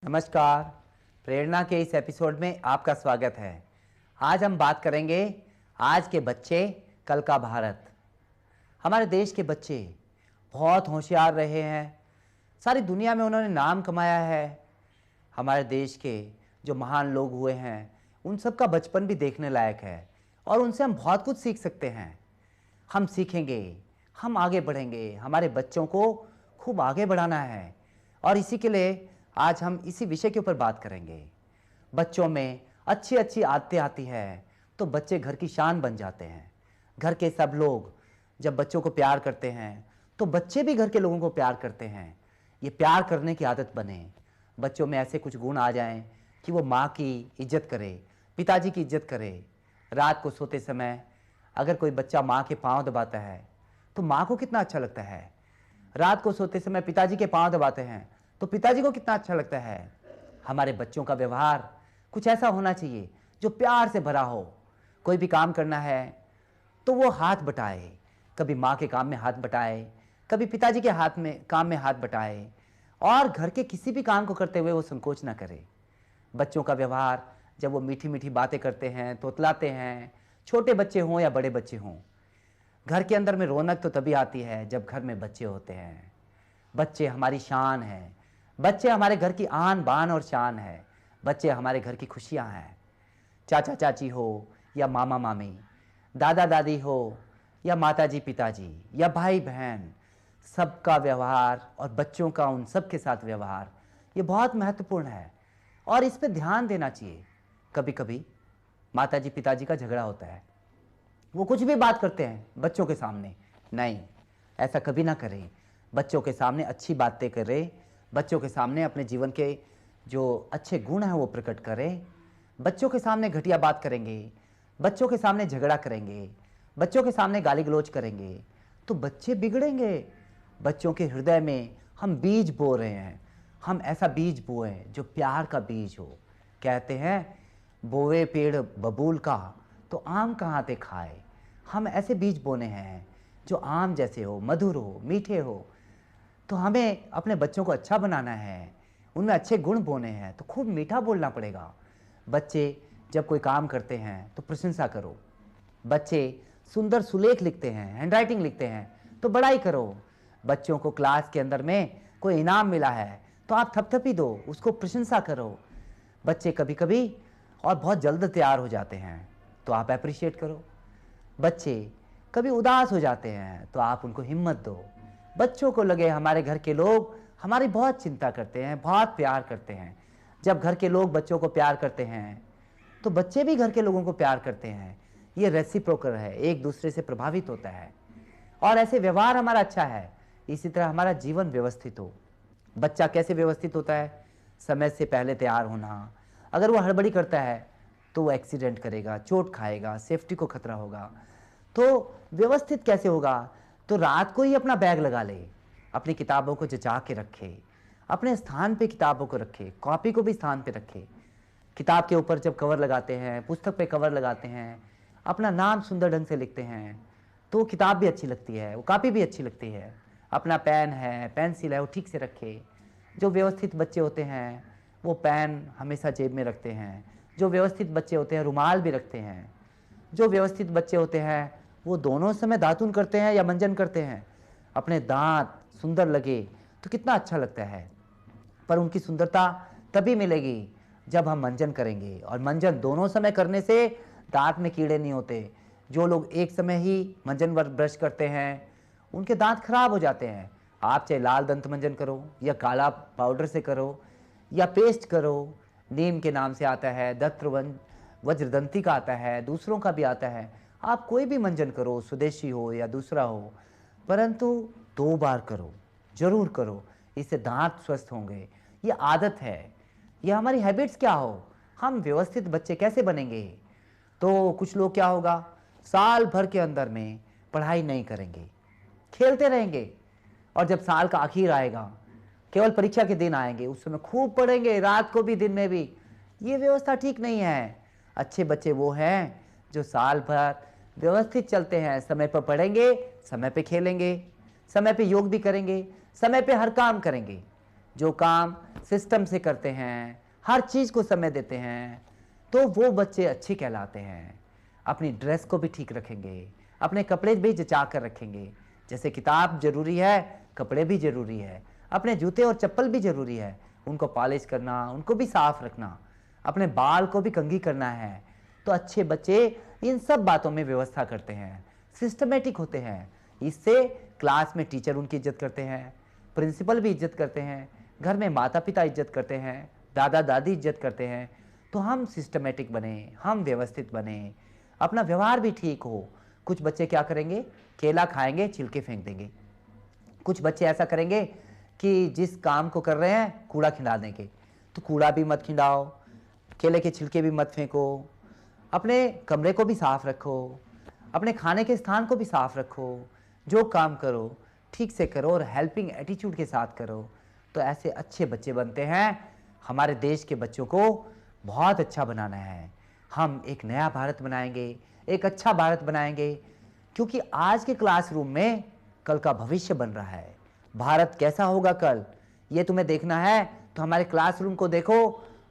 नमस्कार। प्रेरणा के इस एपिसोड में आपका स्वागत है। आज हम बात करेंगे आज के बच्चे कल का भारत। हमारे देश के बच्चे बहुत होशियार रहे हैं, सारी दुनिया में उन्होंने नाम कमाया है। हमारे देश के जो महान लोग हुए हैं उन सब का बचपन भी देखने लायक है और उनसे हम बहुत कुछ सीख सकते हैं। हम सीखेंगे, हम आगे बढ़ेंगे, हमारे बच्चों को खूब आगे बढ़ाना है और इसी के लिए आज हम इसी विषय के ऊपर बात करेंगे। बच्चों में अच्छी अच्छी आदतें आती है तो बच्चे घर की शान बन जाते हैं। घर के सब लोग जब बच्चों को प्यार करते हैं तो बच्चे भी घर के लोगों को प्यार करते हैं। ये प्यार करने की आदत बने, बच्चों में ऐसे कुछ गुण आ जाएं कि वो माँ की इज्जत करे, पिताजी की इज्जत करे। रात को सोते समय अगर कोई बच्चा माँ के पाँव दबाता है तो माँ को कितना अच्छा लगता है। रात को सोते समय पिताजी के पाँव दबाते हैं तो पिताजी को कितना अच्छा लगता है। हमारे बच्चों का व्यवहार कुछ ऐसा होना चाहिए जो प्यार से भरा हो। कोई भी काम करना है तो वो हाथ बटाए, कभी माँ के काम में हाथ बटाए, कभी पिताजी के हाथ में काम में हाथ बटाए और घर के किसी भी काम को करते हुए वो संकोच ना करे। बच्चों का व्यवहार जब वो मीठी मीठी बातें करते हैं, तोतलाते हैं, छोटे बच्चे हों या बड़े बच्चे हों, घर के अंदर में रौनक तो तभी आती है जब घर में बच्चे होते हैं। बच्चे हमारी शान है, बच्चे हमारे घर की आन बान और शान है, बच्चे हमारे घर की खुशियां हैं। चाचा चाची हो या मामा मामी, दादा दादी हो या माताजी पिताजी या भाई बहन, सबका व्यवहार और बच्चों का उन सब के साथ व्यवहार ये बहुत महत्वपूर्ण है और इस पे ध्यान देना चाहिए। कभी कभी माताजी पिताजी का झगड़ा होता है, वो कुछ भी बात करते हैं बच्चों के सामने। नहीं, ऐसा कभी ना करें। बच्चों के सामने अच्छी बातें करें, बच्चों के सामने अपने जीवन के जो अच्छे गुण हैं वो प्रकट करें। बच्चों के सामने घटिया बात करेंगे, बच्चों के सामने झगड़ा करेंगे, बच्चों के सामने गाली गलौज करेंगे तो बच्चे बिगड़ेंगे। बच्चों के हृदय में हम बीज बो रहे हैं, हम ऐसा बीज बोए जो प्यार का बीज हो। कहते हैं बोए पेड़ बबूल का तो आम कहाँ ते खाए। हम ऐसे बीज बोने हैं जो आम जैसे हो, मधुर हो, मीठे हो। तो हमें अपने बच्चों को अच्छा बनाना है, उनमें अच्छे गुण बोने हैं तो खूब मीठा बोलना पड़ेगा। बच्चे जब कोई काम करते हैं तो प्रशंसा करो। बच्चे सुंदर सुलेख लिखते हैं, हैंडराइटिंग लिखते हैं तो बड़ाई करो। बच्चों को क्लास के अंदर में कोई इनाम मिला है तो आप थपथपी दो, उसको प्रशंसा करो। बच्चे कभी कभी और बहुत जल्द तैयार हो जाते हैं तो आप अप्रिशिएट करो। बच्चे कभी उदास हो जाते हैं तो आप उनको हिम्मत दो। बच्चों को लगे हमारे घर के लोग हमारी बहुत चिंता करते हैं, बहुत प्यार करते हैं। जब घर के लोग बच्चों को प्यार करते हैं तो बच्चे भी घर के लोगों को प्यार करते हैं। ये रेसिप्रोकल है, एक दूसरे से प्रभावित होता है और ऐसे व्यवहार हमारा अच्छा है। इसी तरह हमारा जीवन व्यवस्थित हो। बच्चा कैसे व्यवस्थित होता है? समय से पहले तैयार होना। अगर वो हड़बड़ी करता है तो वो एक्सीडेंट करेगा, चोट खाएगा, सेफ्टी को खतरा होगा। तो व्यवस्थित कैसे होगा? तो रात को ही अपना बैग लगा ले, अपनी किताबों को जचा के रखे, अपने स्थान पे किताबों को रखे, कॉपी को भी स्थान पे रखे। किताब के ऊपर जब कवर लगाते हैं, पुस्तक पे कवर लगाते हैं, अपना नाम सुंदर ढंग से लिखते हैं तो वो किताब भी अच्छी लगती है, वो कॉपी भी अच्छी लगती है। अपना पेन है, पेंसिल है, वो ठीक से रखे। जो व्यवस्थित बच्चे होते हैं वो पेन हमेशा जेब में रखते हैं। जो व्यवस्थित बच्चे होते हैं रुमाल भी रखते हैं। जो व्यवस्थित बच्चे होते हैं वो दोनों समय दातुन करते हैं या मंजन करते हैं। अपने दांत सुंदर लगे तो कितना अच्छा लगता है, पर उनकी सुंदरता तभी मिलेगी जब हम मंजन करेंगे और मंजन दोनों समय करने से दांत में कीड़े नहीं होते। जो लोग एक समय ही मंजन ब्रश करते हैं उनके दांत खराब हो जाते हैं। आप चाहे लाल दंत मंजन करो या काला पाउडर से करो या पेस्ट करो, नीम के नाम से आता है, दत्त वज्रदंती का आता है, दूसरों का भी आता है। आप कोई भी मंजन करो, स्वदेशी हो या दूसरा हो, परंतु 2 बार करो, जरूर करो। इससे दांत स्वस्थ होंगे। ये आदत है, ये हमारी हैबिट्स क्या हो। हम व्यवस्थित बच्चे कैसे बनेंगे? तो कुछ लोग क्या होगा, साल भर के अंदर में पढ़ाई नहीं करेंगे, खेलते रहेंगे और जब साल का आखिर आएगा, केवल परीक्षा के दिन आएंगे, उस समय खूब पढ़ेंगे, रात को भी दिन में भी। ये व्यवस्था ठीक नहीं है। अच्छे बच्चे वो हैं जो साल भर व्यवस्थित चलते हैं, समय पर पढ़ेंगे, समय पे खेलेंगे, समय पे योग भी करेंगे, समय पे हर काम करेंगे। जो काम सिस्टम से करते हैं, हर चीज़ को समय देते हैं, तो वो बच्चे अच्छे कहलाते हैं। अपनी ड्रेस को भी ठीक रखेंगे, अपने कपड़े भी जचा कर रखेंगे। जैसे किताब जरूरी है, कपड़े भी जरूरी है, अपने जूते और चप्पल भी जरूरी है, उनको पॉलिश करना, उनको भी साफ रखना, अपने बाल को भी कंघी करना है। तो अच्छे बच्चे इन सब बातों में व्यवस्था करते हैं, सिस्टमेटिक होते हैं। इससे क्लास में टीचर उनकी इज्जत करते हैं, प्रिंसिपल भी इज्जत करते हैं, घर में माता पिता इज्जत करते हैं, दादा दादी इज्जत करते हैं। तो हम सिस्टमेटिक बने, हम व्यवस्थित बने, अपना व्यवहार भी ठीक हो। कुछ बच्चे क्या करेंगे, केला खाएंगे, छिलके फेंक देंगे। कुछ बच्चे ऐसा करेंगे कि जिस काम को कर रहे हैं कूड़ा खिंडा देंगे। तो कूड़ा भी मत खिंडाओ, केले के छिलके भी मत फेंको, अपने कमरे को भी साफ रखो, अपने खाने के स्थान को भी साफ रखो। जो काम करो ठीक से करो और हेल्पिंग एटीट्यूड के साथ करो। तो ऐसे अच्छे बच्चे बनते हैं। हमारे देश के बच्चों को बहुत अच्छा बनाना है। हम एक नया भारत बनाएंगे, एक अच्छा भारत बनाएंगे, क्योंकि आज के क्लासरूम में कल का भविष्य बन रहा है। भारत कैसा होगा कल, ये तुम्हें देखना है तो हमारे क्लासरूम को देखो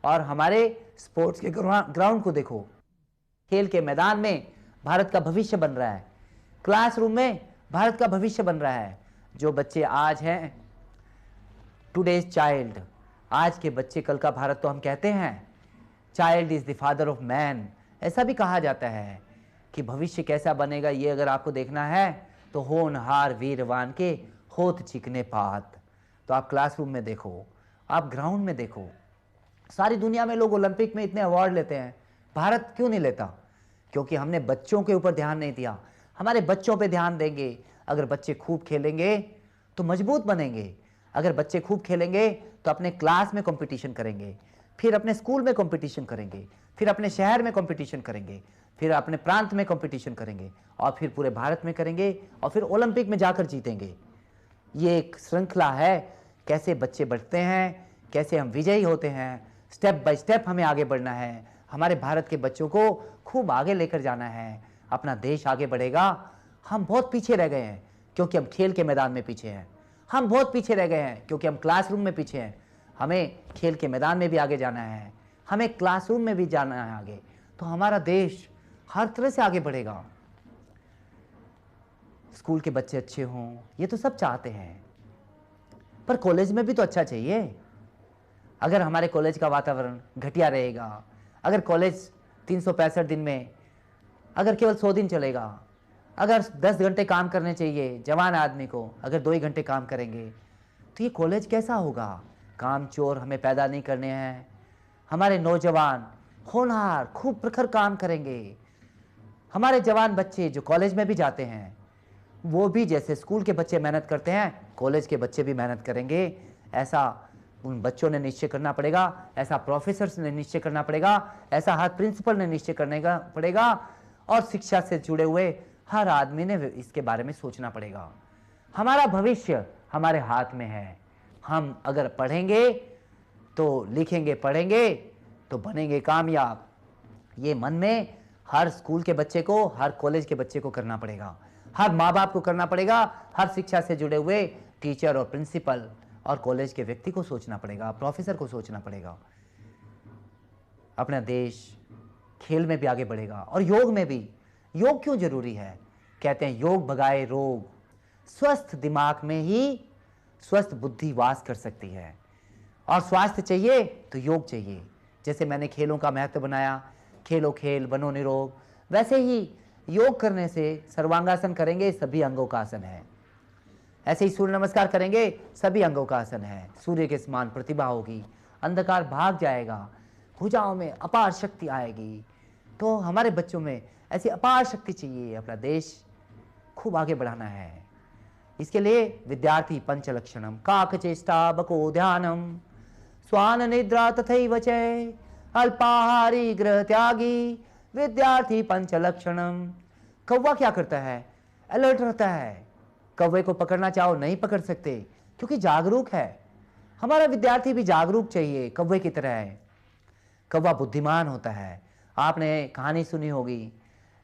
और हमारे स्पोर्ट्स के ग्राउंड को देखो। खेल के मैदान में भारत का भविष्य बन रहा है, क्लासरूम में भारत का भविष्य बन रहा है। जो बच्चे आज हैं टुडेज चाइल्ड, आज के बच्चे कल का भारत, तो हम कहते हैं child is the father of man. ऐसा भी कहा जाता है कि भविष्य कैसा बनेगा ये अगर आपको देखना है तो होनहार वीरवान के होत चिकने पात। तो आप क्लासरूम में देखो, आप ग्राउंड में देखो। सारी दुनिया में लोग ओलंपिक में इतने अवार्ड लेते हैं, भारत क्यों नहीं लेता? क्योंकि हमने बच्चों के ऊपर ध्यान नहीं दिया। हमारे बच्चों पे ध्यान देंगे। अगर बच्चे खूब खेलेंगे तो मजबूत बनेंगे। अगर बच्चे खूब खेलेंगे तो अपने क्लास में कंपटीशन करेंगे, फिर अपने स्कूल में कंपटीशन करेंगे, फिर अपने शहर में कंपटीशन करेंगे, फिर अपने प्रांत में कंपटीशन करेंगे और फिर पूरे भारत में करेंगे और फिर ओलंपिक में जाकर जीतेंगे। ये एक श्रृंखला है, कैसे बच्चे बढ़ते हैं, कैसे हम विजयी होते हैं। स्टेप बाय स्टेप हमें आगे बढ़ना है। हमारे भारत के बच्चों को खूब आगे लेकर जाना है। अपना देश आगे बढ़ेगा। हम बहुत पीछे रह गए हैं क्योंकि हम खेल के मैदान में पीछे हैं। हम बहुत पीछे रह गए हैं क्योंकि हम क्लासरूम में पीछे हैं। हमें खेल के मैदान में भी आगे जाना है, हमें क्लासरूम में भी जाना है आगे। तो हमारा देश हर तरह से आगे बढ़ेगा। स्कूल के बच्चे अच्छे हों, ये तो सब चाहते हैं, पर कॉलेज में भी तो अच्छा चाहिए। अगर हमारे कॉलेज का वातावरण घटिया रहेगा, अगर कॉलेज 365 दिन में अगर केवल 100 दिन चलेगा, अगर 10 घंटे काम करने चाहिए जवान आदमी को, अगर 2 ही घंटे काम करेंगे तो ये कॉलेज कैसा होगा? काम चोर हमें पैदा नहीं करने हैं। हमारे नौजवान होनहार खूब प्रखर काम करेंगे। हमारे जवान बच्चे जो कॉलेज में भी जाते हैं वो भी जैसे स्कूल के बच्चे मेहनत करते हैं कॉलेज के बच्चे भी मेहनत करेंगे। ऐसा उन बच्चों ने निश्चय करना पड़ेगा, ऐसा प्रोफेसर्स ने निश्चय करना पड़ेगा, ऐसा हर प्रिंसिपल ने निश्चय करने का पड़ेगा और शिक्षा से जुड़े हुए हर आदमी ने इसके बारे में सोचना पड़ेगा। हमारा भविष्य हमारे हाथ में है। हम अगर पढ़ेंगे तो लिखेंगे, पढ़ेंगे तो बनेंगे कामयाब। ये मन में हर स्कूल के बच्चे को, हर कॉलेज के बच्चे को करना पड़ेगा, हर माँ बाप को करना पड़ेगा, हर शिक्षा से जुड़े हुए टीचर और प्रिंसिपल और कॉलेज के व्यक्ति को सोचना पड़ेगा, प्रोफेसर को सोचना पड़ेगा। अपना देश खेल में भी आगे बढ़ेगा और योग में भी। योग क्यों जरूरी है? कहते हैं योग भगाए रोग। स्वस्थ दिमाग में ही स्वस्थ बुद्धि वास कर सकती है और स्वास्थ्य चाहिए तो योग चाहिए। जैसे मैंने खेलों का महत्व बनाया, खेलो खेल बनो निरोग, वैसे ही योग करने से सर्वांगासन करेंगे सभी अंगों का आसन है। ऐसे ही सूर्य नमस्कार करेंगे सभी अंगों का आसन है। सूर्य के समान प्रतिभा होगी, अंधकार भाग जाएगा, भुजाओं में अपार शक्ति आएगी। तो हमारे बच्चों में ऐसी अपार शक्ति चाहिए। अपना देश खूब आगे बढ़ाना है। इसके लिए विद्यार्थी पंचलक्षणम काक चेष्टा बको ध्यानम स्वान निद्रा तथैव चै अल्पाहारी गृह त्यागी विद्यार्थी पंचलक्षणम। कौवा क्या करता है? अलर्ट रहता है। कौवे को पकड़ना चाहो नहीं पकड़ सकते क्योंकि जागरूक है। हमारा विद्यार्थी भी जागरूक चाहिए, कौवे की तरह है। कौवा बुद्धिमान होता है। आपने कहानी सुनी होगी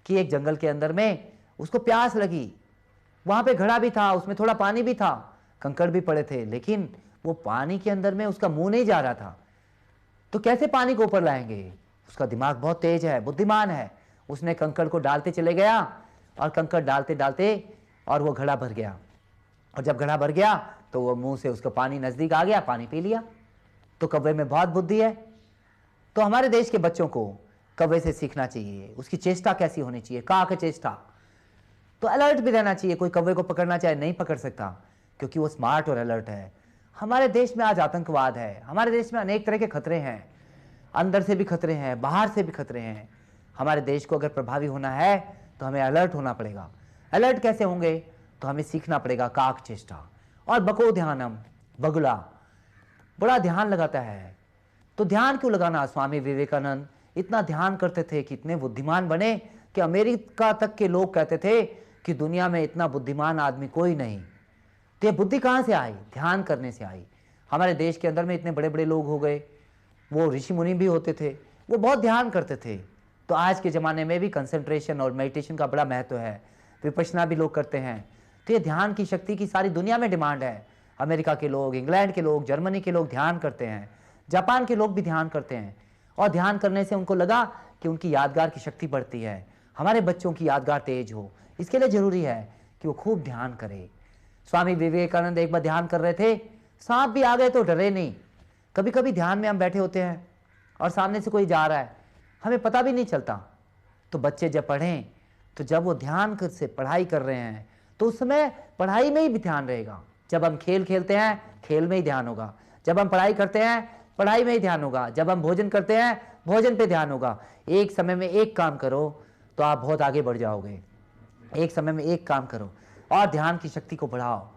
कि एक जंगल के अंदर में उसको प्यास लगी, वहां पे घड़ा भी था, उसमें थोड़ा पानी भी था, कंकड़ भी पड़े थे, लेकिन वो पानी के अंदर में उसका मुंह नहीं जा रहा था, तो कैसे पानी को ऊपर लाएंगे? उसका दिमाग बहुत तेज है, बुद्धिमान है। उसने कंकड़ को डालते चले गया और कंकड़ डालते डालते और वो घड़ा भर गया, और जब घड़ा भर गया तो वो मुंह से उसका पानी नजदीक आ गया, पानी पी लिया। तो कौवे में बहुत बुद्धि है। तो हमारे देश के बच्चों को कौवे से सीखना चाहिए, उसकी चेष्टा कैसी होनी चाहिए, काक चेष्टा। तो अलर्ट भी रहना चाहिए। कोई कौवे को पकड़ना चाहे नहीं पकड़ सकता, क्योंकि वो स्मार्ट और अलर्ट है। हमारे देश में आज आतंकवाद है, हमारे देश में अनेक तरह के खतरे हैं, अंदर से भी खतरे हैं, बाहर से भी खतरे हैं। हमारे देश को अगर प्रभावी होना है तो हमें अलर्ट होना पड़ेगा। अलर्ट कैसे होंगे? तो हमें सीखना पड़ेगा काक चेष्टा और बको ध्यानम। बगुला बड़ा ध्यान लगाता है। तो ध्यान क्यों लगाना? स्वामी विवेकानंद इतना ध्यान करते थे कि इतने बुद्धिमान बने कि अमेरिका तक के लोग कहते थे कि दुनिया में इतना बुद्धिमान आदमी कोई नहीं। तो ये बुद्धि कहाँ से आई? ध्यान करने से आई। हमारे देश के अंदर में इतने बड़े बड़े लोग हो गए, वो ऋषि मुनि भी होते थे, वो बहुत ध्यान करते थे। तो आज के ज़माने में भी कंसंट्रेशन और मेडिटेशन का बड़ा महत्व है, विपश्यना भी लोग करते हैं। तो ये ध्यान की शक्ति की सारी दुनिया में डिमांड है। अमेरिका के लोग, इंग्लैंड के लोग, जर्मनी के लोग ध्यान करते हैं, जापान के लोग भी ध्यान करते हैं, और ध्यान करने से उनको लगा कि उनकी यादगार की शक्ति बढ़ती है। हमारे बच्चों की यादगार तेज हो, इसके लिए ज़रूरी है कि वो खूब ध्यान करे। स्वामी विवेकानंद एक बार ध्यान कर रहे थे, सांप भी आ गए तो डरे नहीं। कभी कभी ध्यान में हम बैठे होते हैं और सामने से कोई जा रहा है, हमें पता भी नहीं चलता। तो बच्चे जब पढ़ें, तो जब वो ध्यान से पढ़ाई कर रहे हैं तो उस समय पढ़ाई में ही ध्यान रहेगा। जब हम खेल खेलते हैं, खेल में ही ध्यान होगा। जब हम पढ़ाई करते हैं, पढ़ाई में ही ध्यान होगा। जब हम भोजन करते हैं, भोजन पे ध्यान होगा। एक समय में एक काम करो तो आप बहुत आगे बढ़ जाओगे। एक समय में एक काम करो और ध्यान की शक्ति को बढ़ाओ।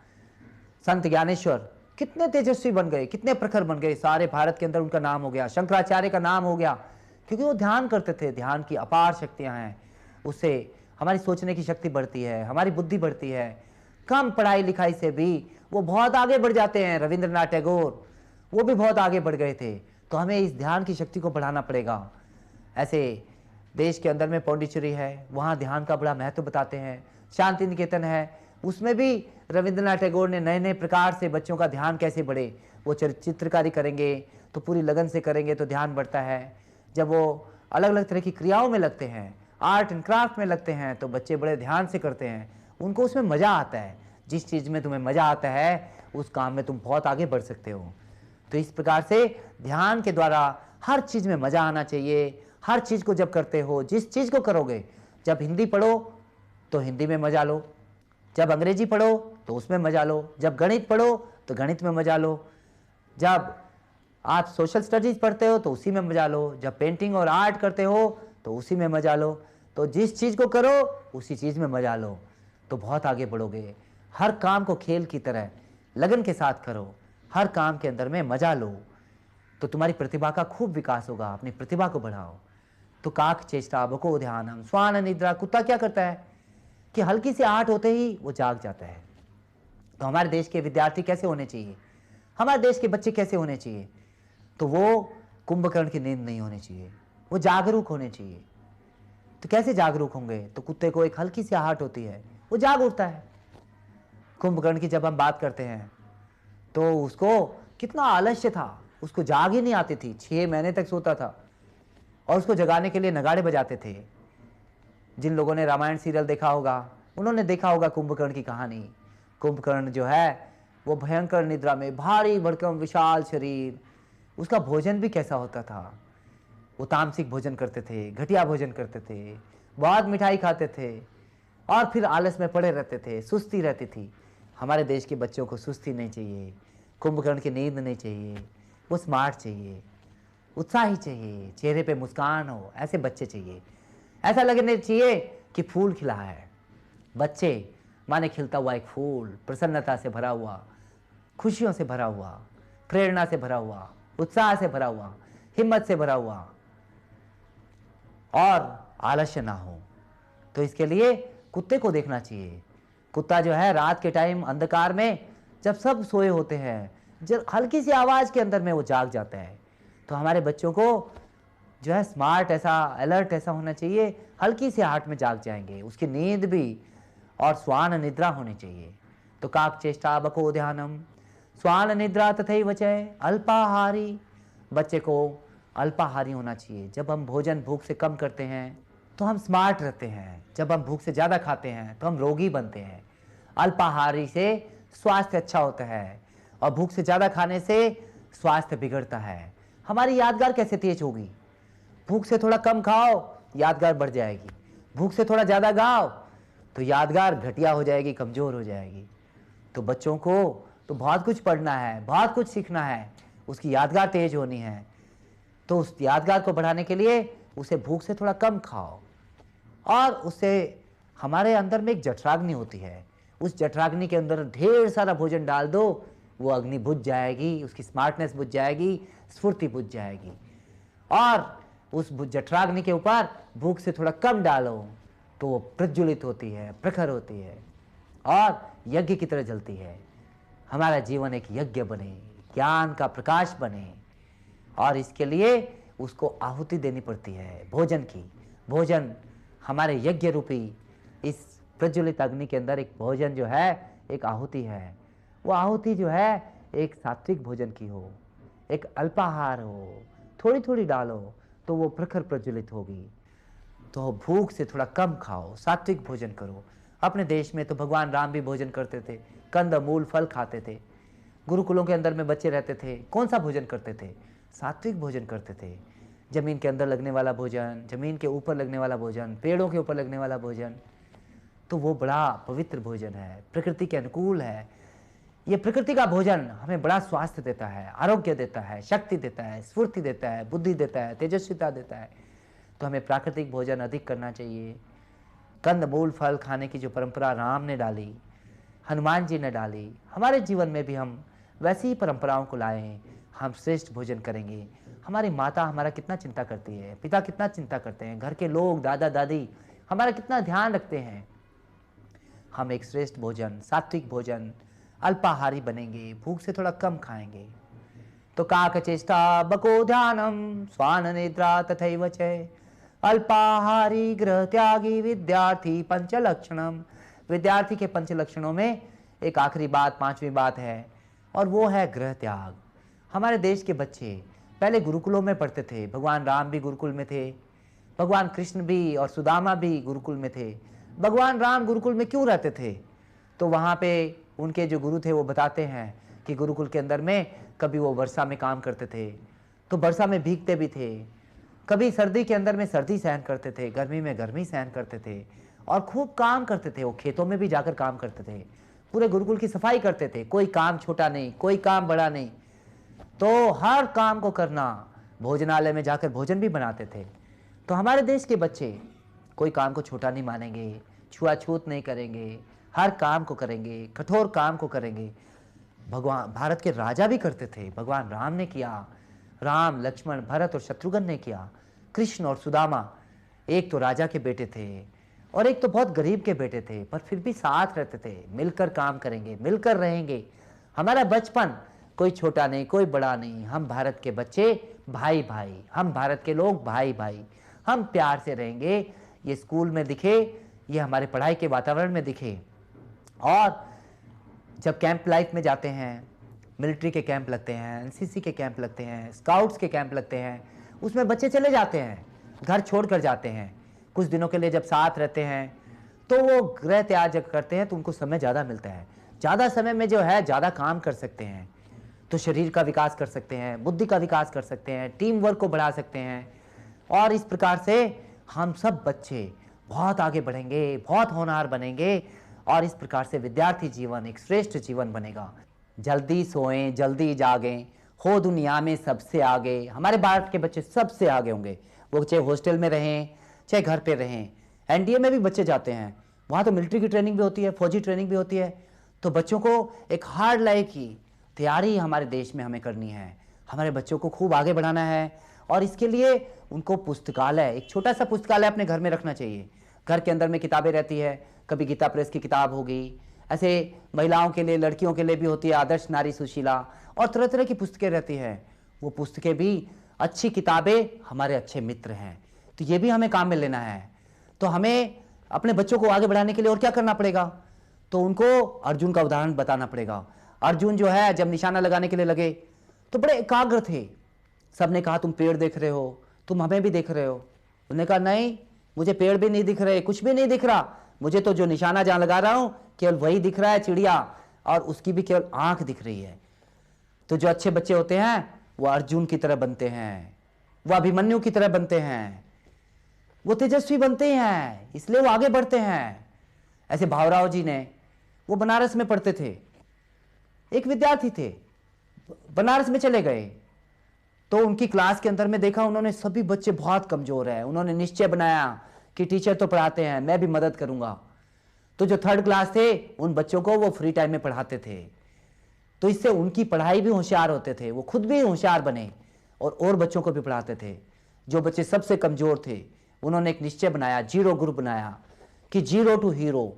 संत ज्ञानेश्वर कितने तेजस्वी बन गए, कितने प्रखर बन गए, सारे भारत के अंदर उनका नाम हो गया। शंकराचार्य का नाम हो गया, क्योंकि वो ध्यान करते थे। ध्यान की अपार शक्तियां हैं, उससे हमारी सोचने की शक्ति बढ़ती है, हमारी बुद्धि बढ़ती है। कम पढ़ाई लिखाई से भी वो बहुत आगे बढ़ जाते हैं। रविंद्रनाथ टैगोर, वो भी बहुत आगे बढ़ गए थे। तो हमें इस ध्यान की शक्ति को बढ़ाना पड़ेगा। ऐसे देश के अंदर में पौंडीचेरी है, वहाँ ध्यान का बड़ा महत्व बताते हैं। शांति निकेतन है, उसमें भी रविंद्रनाथ टैगोर ने नए नए प्रकार से बच्चों का ध्यान कैसे बढ़े, वो चित्रकारी करेंगे तो पूरी लगन से करेंगे तो ध्यान बढ़ता है। जब वो अलग अलग तरह की क्रियाओं में लगते हैं, आर्ट एंड क्राफ्ट में लगते हैं, तो बच्चे बड़े ध्यान से करते हैं, उनको उसमें मज़ा आता है। जिस चीज़ में तुम्हें मज़ा आता है उस काम में तुम बहुत आगे बढ़ सकते हो। तो इस प्रकार से ध्यान के द्वारा हर चीज़ में मज़ा आना चाहिए। हर चीज़ को जब करते हो, जिस चीज़ को करोगे, जब हिंदी पढ़ो तो हिंदी में मज़ा लो, जब अंग्रेजी पढ़ो तो उसमें मज़ा लो, जब गणित पढ़ो तो गणित में मज़ा लो, जब आप सोशल स्टडीज़ पढ़ते हो तो उसी में मज़ा लो, जब पेंटिंग और आर्ट करते हो तो उसी में मज़ा लो। तो जिस चीज़ को करो उसी चीज़ में मज़ा लो, तो बहुत आगे बढ़ोगे। हर काम को खेल की तरह लगन के साथ करो, हर काम के अंदर में मज़ा लो, तो तुम्हारी प्रतिभा का खूब विकास होगा। अपनी प्रतिभा को बढ़ाओ। तो काक चेष्टा बको ध्यानम स्वान निद्रा। कुत्ता क्या करता है कि हल्की सी आहट होते ही वो जाग जाता है। तो हमारे देश के विद्यार्थी कैसे होने चाहिए, हमारे देश के बच्चे कैसे होने चाहिए? तो वो कुंभकर्ण की नींद नहीं होनी चाहिए, वो जागरूक होने चाहिए। तो कैसे जागरूक होंगे? तो कुत्ते को एक हल्की सी आहट होती है, वो जाग उठता है। कुंभकर्ण की जब हम बात करते हैं तो उसको कितना आलस्य था, उसको जाग ही नहीं आती थी, 6 महीने तक सोता था, और उसको जगाने के लिए नगाड़े बजाते थे। जिन लोगों ने रामायण सीरियल देखा होगा उन्होंने देखा होगा कुंभकर्ण की कहानी। कुंभकर्ण जो है वो भयंकर निद्रा में, भारी भरकम विशाल शरीर, उसका भोजन भी कैसा होता था। वो तामसिक भोजन करते थे, घटिया भोजन करते थे, बहुत मिठाई खाते थे और फिर आलस में पड़े रहते थे, सुस्ती रहती थी। हमारे देश के बच्चों को सुस्ती नहीं चाहिए, कुंभकर्ण की नींद नहीं चाहिए, वो स्मार्ट चाहिए, उत्साही चाहिए, चेहरे पे मुस्कान हो, ऐसे बच्चे चाहिए। ऐसा लगने चाहिए कि फूल खिला है। बच्चे माने खिलता हुआ एक फूल, प्रसन्नता से भरा हुआ, खुशियों से भरा हुआ, प्रेरणा से भरा हुआ, उत्साह से भरा हुआ, हिम्मत से भरा हुआ, और आलस्य ना हो। तो इसके लिए कुत्ते को देखना चाहिए। कुत्ता जो है रात के टाइम अंधकार में जब सब सोए होते हैं, जब हल्की सी आवाज़ के अंदर में वो जाग जाता है। तो हमारे बच्चों को जो है स्मार्ट ऐसा, अलर्ट ऐसा होना चाहिए, हल्की सी आहट में जाग जाएंगे, उसकी नींद भी और स्वान निद्रा होनी चाहिए। तो काक चेष्टा बको ध्यानम स्वान निद्रा तथैव च अल्पाहारी। बच्चे को अल्पाहारी होना चाहिए। जब हम भोजन भूख से कम करते हैं तो हम स्मार्ट रहते हैं। जब हम भूख से ज़्यादा खाते हैं तो हम रोगी बनते हैं। अल्पाहारी से स्वास्थ्य अच्छा होता है और भूख से ज़्यादा खाने से स्वास्थ्य बिगड़ता है। हमारी यादगार कैसे तेज होगी? भूख से थोड़ा कम खाओ, यादगार बढ़ जाएगी। भूख से थोड़ा ज़्यादा खाओ तो यादगार घटिया हो जाएगी, कमज़ोर हो जाएगी। तो बच्चों को तो बहुत कुछ पढ़ना है, बहुत कुछ सीखना है, उसकी यादगार तेज होनी है। तो उस यादगार को बढ़ाने के लिए उसे भूख से थोड़ा कम खाओ और उससे हमारे अंदर में एक जठराग्नि होती है। उस जठराग्नि के अंदर ढेर सारा भोजन डाल दो, वो अग्नि बुझ जाएगी, उसकी स्मार्टनेस बुझ जाएगी, स्फूर्ति बुझ जाएगी। और उस जठराग्नि के ऊपर भूख से थोड़ा कम डालो तो वो प्रज्वलित होती है, प्रखर होती है और यज्ञ की तरह जलती है। हमारा जीवन एक यज्ञ बने, ज्ञान का प्रकाश बने और इसके लिए उसको आहुति देनी पड़ती है भोजन की। भोजन हमारे यज्ञ रूपी इस प्रज्वलित अग्नि के अंदर एक भोजन जो है एक आहुति है। वो आहुति जो है एक सात्विक भोजन की हो, एक अल्पाहार हो, थोड़ी थोड़ी डालो तो वो प्रखर प्रज्वलित होगी। तो भूख से थोड़ा कम खाओ, सात्विक भोजन करो। अपने देश में तो भगवान राम भी भोजन करते थे, कंद मूल फल खाते थे। गुरुकुलों के अंदर में बच्चे रहते थे, कौन सा भोजन करते थे? सात्विक भोजन करते थे। जमीन के अंदर लगने वाला भोजन, जमीन के ऊपर लगने वाला भोजन, पेड़ों के ऊपर लगने वाला भोजन, तो वो बड़ा पवित्र भोजन है, प्रकृति के अनुकूल है। ये प्रकृति का भोजन हमें बड़ा स्वास्थ्य देता है, आरोग्य देता है, शक्ति देता है, स्फूर्ति देता है, बुद्धि देता है, तेजस्विता देता है। तो हमें प्राकृतिक भोजन अधिक करना चाहिए। कंद मूल फल खाने की जो परंपरा राम ने डाली, हनुमान जी ने डाली, हमारे जीवन में भी हम वैसी ही परंपराओं को लाएं। हम श्रेष्ठ भोजन करेंगे। हमारी माता हमारा कितना चिंता करती है, पिता कितना चिंता करते हैं, घर के लोग, दादा दादी हमारा कितना ध्यान रखते हैं। हम एक श्रेष्ठ भोजन, सात्विक भोजन, अल्पाहारी बनेंगे, भूख से थोड़ा कम खाएंगे। तो काक चेष्टा बको ध्यानम स्वान निद्रा तथैव च अल्पाहारी गृह त्यागी विद्यार्थी पंचलक्षणम। विद्यार्थी के पंच लक्षणों में एक आखिरी बात, पांचवी बात है और वो है गृह त्याग। हमारे देश के बच्चे पहले गुरुकुलों में पढ़ते थे। भगवान राम भी गुरुकुल में थे, भगवान कृष्ण भी और सुदामा भी गुरुकुल में थे। भगवान राम गुरुकुल में क्यों रहते थे? तो वहाँ पे उनके जो गुरु थे वो बताते हैं कि गुरुकुल के अंदर में कभी वो वर्षा में काम करते थे तो वर्षा में भीगते भी थे, कभी सर्दी के अंदर में सर्दी सहन करते थे, गर्मी में गर्मी सहन करते थे और खूब काम करते थे। वो खेतों में भी जाकर काम करते थे, पूरे गुरुकुल की सफाई करते थे। कोई काम छोटा नहीं, कोई काम बड़ा नहीं, तो हर काम को करना। भोजनालय में जाकर भोजन भी बनाते थे। तो हमारे देश के बच्चे कोई काम को छोटा नहीं मानेंगे, छुआछूत नहीं करेंगे, हर काम को करेंगे, कठोर काम को करेंगे। भगवान भारत के राजा भी करते थे, भगवान राम ने किया, राम लक्ष्मण भरत और शत्रुघ्न ने किया। कृष्ण और सुदामा एक तो राजा के बेटे थे और एक तो बहुत गरीब के बेटे थे, पर फिर भी साथ रहते थे। मिलकर काम करेंगे, मिलकर रहेंगे। हमारा बचपन कोई छोटा नहीं, कोई बड़ा नहीं। हम भारत के बच्चे भाई भाई, हम भारत के लोग भाई भाई। हम प्यार से रहेंगे। ये स्कूल में दिखे, ये हमारे पढ़ाई के वातावरण में दिखे। और जब कैंप लाइफ में जाते हैं, मिलिट्री के कैंप लगते हैं, एनसीसी के कैंप लगते हैं, स्काउट्स के कैंप लगते हैं, उसमें बच्चे चले जाते हैं, घर छोड़ कर जाते हैं। कुछ दिनों के लिए जब साथ रहते हैं तो वो गृह त्याग जब करते हैं तो उनको समय ज़्यादा मिलता है। ज़्यादा समय में जो है ज़्यादा काम कर सकते हैं, तो शरीर का विकास कर सकते हैं, बुद्धि का विकास कर सकते हैं, टीम वर्क को बढ़ा सकते हैं। और इस प्रकार से हम सब बच्चे बहुत आगे बढ़ेंगे, बहुत होनहार बनेंगे और इस प्रकार से विद्यार्थी जीवन एक श्रेष्ठ जीवन बनेगा। जल्दी सोएं, जल्दी जागें, हो दुनिया में सबसे आगे। हमारे भारत के बच्चे सबसे आगे होंगे, वो चाहे हॉस्टल में रहें चाहे घर पे रहें। एनडीए में भी बच्चे जाते हैं, वहाँ तो मिलिट्री की ट्रेनिंग भी होती है, फौजी ट्रेनिंग भी होती है। तो बच्चों को एक हार्ड लाइफ की तैयारी हमारे देश में हमें करनी है। हमारे बच्चों को खूब आगे बढ़ाना है और इसके लिए उनको पुस्तकालय, एक छोटा सा पुस्तकालय अपने घर में रखना चाहिए। घर के अंदर में किताबें रहती है, कभी गीता प्रेस की किताब होगी, ऐसे महिलाओं के लिए, लड़कियों के लिए भी होती है आदर्श नारी सुशीला, और तरह तरह की पुस्तकें रहती हैं। वो पुस्तकें भी, अच्छी किताबें हमारे अच्छे मित्र हैं। तो ये भी हमें काम में लेना है। तो हमें अपने बच्चों को आगे बढ़ाने के लिए और क्या करना पड़ेगा? तो उनको अर्जुन का उदाहरण बताना पड़ेगा। अर्जुन जो है जब निशाना लगाने के लिए लगे तो बड़े एकाग्र थे। सबने कहा तुम पेड़ देख रहे हो, तुम हमें भी देख रहे हो। उन्होंने कहा नहीं, मुझे पेड़ भी नहीं दिख रहे, कुछ भी नहीं दिख रहा, मुझे तो जो निशाना जहां लगा रहा हूं केवल वही दिख रहा है, चिड़िया, और उसकी भी केवल आंख दिख रही है। तो जो अच्छे बच्चे होते हैं वो अर्जुन की तरह बनते हैं, वो अभिमन्यु की तरह बनते हैं, वो तेजस्वी बनते हैं, इसलिए वो आगे बढ़ते हैं। ऐसे भावराव जी ने, वो बनारस में पढ़ते थे, एक विद्यार्थी थे, बनारस में चले गए तो उनकी क्लास के अंदर में देखा उन्होंने सभी बच्चे बहुत कमजोर हैं। उन्होंने निश्चय बनाया कि टीचर तो पढ़ाते हैं, मैं भी मदद करूंगा। तो जो थर्ड क्लास थे उन बच्चों को वो फ्री टाइम में पढ़ाते थे, तो इससे उनकी पढ़ाई भी होशियार होते थे, वो खुद भी होशियार बने और बच्चों को भी पढ़ाते थे। जो बच्चे सबसे कमजोर थे उन्होंने एक निश्चय बनाया, जीरो ग्रुप बनाया कि जीरो टू हीरो,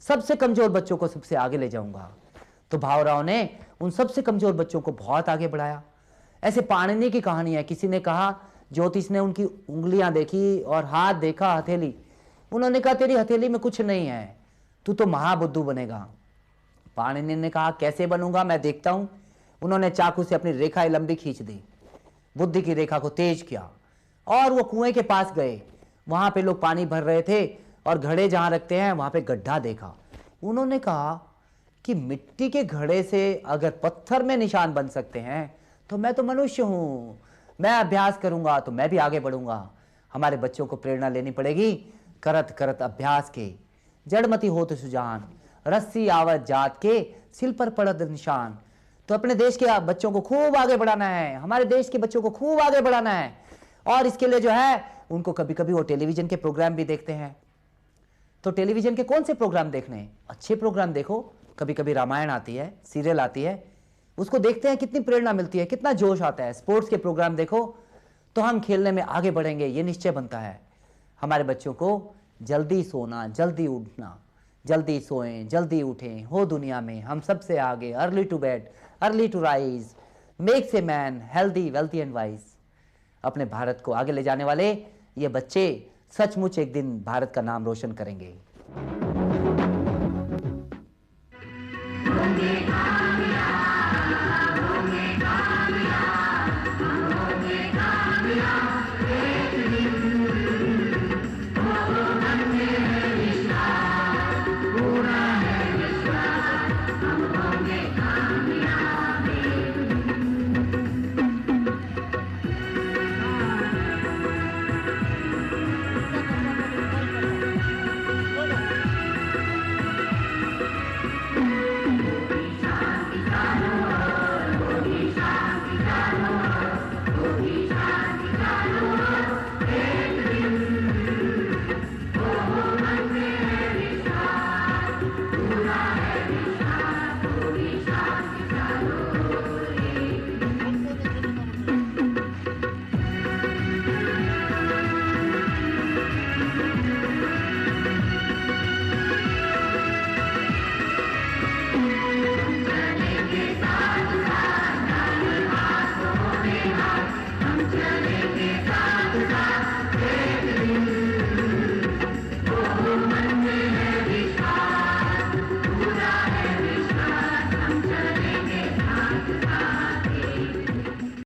सबसे कमजोर बच्चों को सबसे आगे ले जाऊंगा। तो भावराव ने उन सबसे कमजोर बच्चों को बहुत आगे बढ़ाया। ऐसे पाणिनि की कहानी है, किसी ने कहा, ज्योतिष ने उनकी उंगलियां देखी और हाथ देखा, हथेली, उन्होंने कहा तेरी हथेली में कुछ नहीं है, तू तो महाबुद्धू बनेगा। पाणिनि ने कहा कैसे बनूंगा, मैं देखता हूं। उन्होंने चाकू से अपनी रेखा लंबी खींच दी, बुद्धि की रेखा को तेज किया और वो कुएं के पास गए। वहां पे लोग पानी भर रहे थे और घड़े जहां रखते हैं वहां पे गड्ढा देखा। उन्होंने कहा कि मिट्टी के घड़े से अगर पत्थर में निशान बन सकते हैं तो मैं तो मनुष्य हूं, मैं अभ्यास करूंगा तो मैं भी आगे बढ़ूंगा। हमारे बच्चों को प्रेरणा लेनी पड़ेगी, करत करत अभ्यास के जड़मती होत सुजान, रस्सी आवत जात के सिल पर पड़त निशान। तो अपने देश के बच्चों को खूब आगे बढ़ाना है, हमारे देश के बच्चों को खूब आगे बढ़ाना है। और इसके लिए जो है उनको कभी कभी वो टेलीविजन के प्रोग्राम भी देखते हैं। तो टेलीविजन के कौन से प्रोग्राम देखने, अच्छे प्रोग्राम देखो। कभी कभी रामायण आती है, सीरियल आती है, उसको देखते हैं, कितनी प्रेरणा मिलती है, कितना जोश आता है। स्पोर्ट्स के प्रोग्राम देखो तो हम खेलने में आगे बढ़ेंगे, ये निश्चय बनता है। हमारे बच्चों को जल्दी सोना, जल्दी उठना, जल्दी सोएं, जल्दी उठें, हो दुनिया में हम सबसे आगे, early to bed early to rise, makes a man healthy wealthy and wise. अपने भारत को आगे ले जाने वाले ये बच्चे सचमुच एक दिन भारत का नाम रोशन करेंगे।